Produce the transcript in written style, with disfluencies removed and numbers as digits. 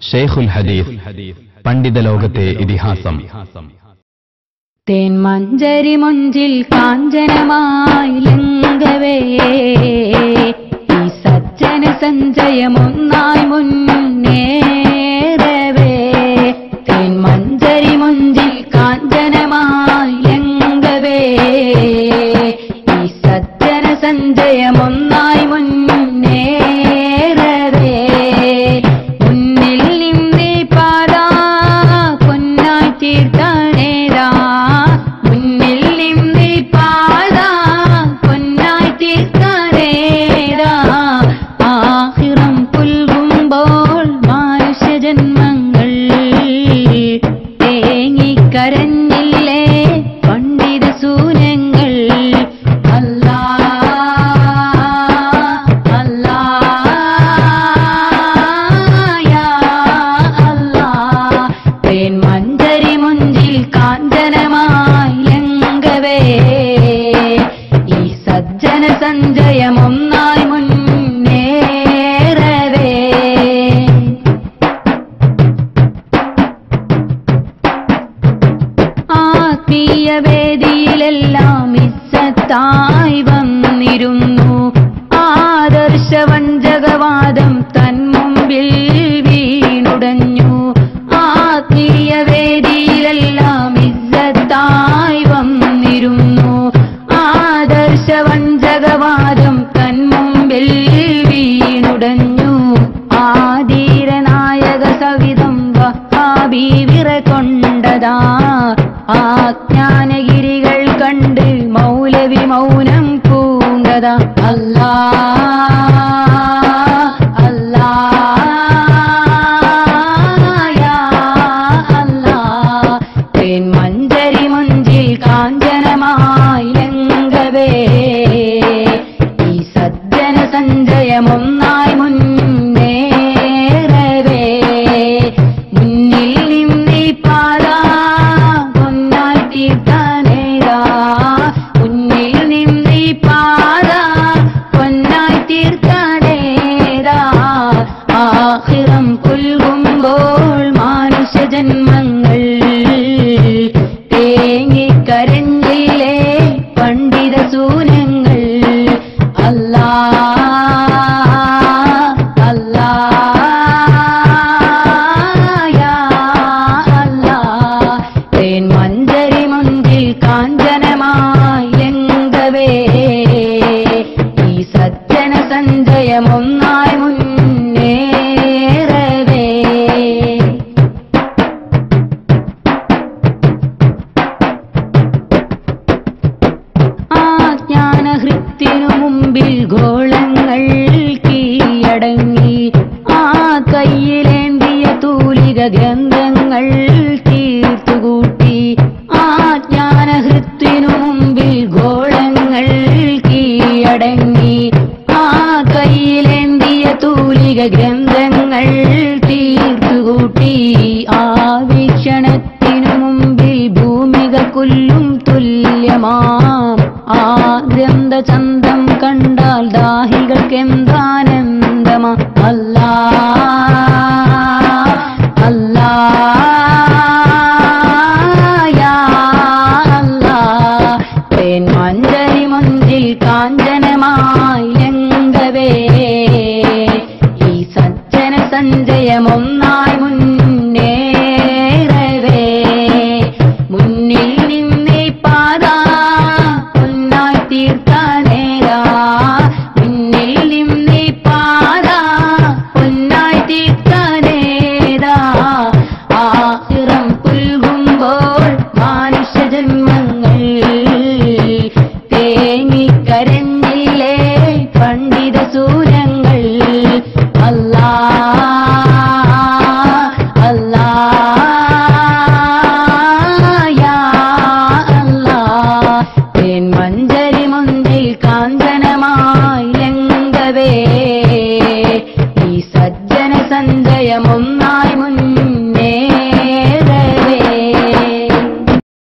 ഷെയ്ഖുൽ ഹദീസ്, പണ്ഡിത ലോകത്തെ ഇതിഹാസം. തേന്മഞ്ചരി മുഞ്ചിൽ കാഞ്ചനമായി ലംഘവേ, ഈ സജ്ജന സഞ്ചയമൊന്നായി മുന്നേറവേ. തേന്മഞ്ചരി മുഞ്ചിൽ കാഞ്ചനമായി ലംഘവേ, ഈ സജ്ജന സഞ്ചയമൊന്നായി മുന്നേറവേ. മുന്നിൽ നിന്നീ പാതാ പൊന്നായി തീർത്തണേരാ, മുന്നിൽ നിന്നീ പാതാ പൊന്നായി തീർത്തണേരാ. ആഖിറം പുൽകുമ്പോൾ മനുഷ്യജന്മങ്ങൾ തേങ്ങിക്കരഞ്ഞില്ലേ പണ്ഡിത സൂനങ്ങൾ. അല്ലാ അല്ലാ യാ അല്ലാ. തേന്മഞ്ചരി മുഞ്ചിൽ കാഞ്ചനമായി ലംഘവേ, ഈ സജ്ജന സഞ്ചയമൊന്നായി മുന്നേറവേ. ആത്മീയ വേദിയിലെല്ലാം ഇസ്സത്തായി വന്നിരുന്നു, ആദർശവഞ്ചകവാദം തന്മുമ്പിൽ വീണുടഞ്ഞു. ആത്മീയ വേദിയിലെല്ലാം ഇസ്സത്തായി വന്നിരുന്നു, ആദർശവഞ്ചകവാദം തന്മുമ്പിൽ വീണുടഞ്ഞു. ആധീരനായക സവിധം വഹാബി വിറകൊണ്ടതാ, ആജ്ഞാനഗിരികൾ കണ്ട് മൗലവി മൗനം പൂണ്ടതാ. അല്ലാ അല്ലാ യാ അല്ലാ. തേന്മഞ്ചരി മുഞ്ചിൽ കാഞ്ചനമായി ലംഘവേ, ഈ സജ്ജന സഞ്ചയമൊന്നായി മുന്നേറവേ. മുന്നിൽ നിന്നീ പാതാ പൊന്നായി തീർത്തണേരാ, മുന്നിൽ നിന്നീ പാതാ പൊന്നായി തീർത്തണേരാ. ആഖിറം പുൽകുമ്പോൾ മനുഷ്യജന്മങ്ങൾ തേങ്ങിക്കരഞ്ഞില്ലേ പണ്ഡിത സൂനങ്ങൾ. അല്ലാ അല്ലാ യാ അല്ലാ. തേന്മഞ്ചരി മുഞ്ചിൽ കാഞ്ചനമായി ലംഘവേ, ഈ സജ്ജന സഞ്ചയമൊന്നായി മുന്നേറവേ. ആജ്ഞാനഹൃത്തിനു മുമ്പിൽ ഗോളങ്ങൾ കീഴടങ്ങി, ആ കയ്യിലേന്തിയ തൂലിക ഗ്രന്ഥങ്ങൾ തീർത്തുകൂട്ടി. ആജ്ഞാനഹൃത്തിനു മുമ്പിൽ ഗോളങ്ങൾ കീഴടങ്ങി, ആ കയ്യിലേന്തിയ തൂലിക ഗ്രന്ഥങ്ങൾ തീർത്തുകൂട്ടി. ആ വീക്ഷണത്തിനു മുമ്പിൽ ഭൂമിക കൊല്ലും തുല്യമാം ആ ഗ്രന്ഥചന്തം കണ്ടാൽ ദാഹികൾക്കെന്താനന്ദമാ. അല്ലാ അല്ലാ യാ അല്ലാ. തേന്മഞ്ചരി മുഞ്ചിൽ കാഞ്ചനമായി ലംഘവേ, ഈ സജ്ജന സഞ്ചയമൊന്നായി മുന്നേറവേ.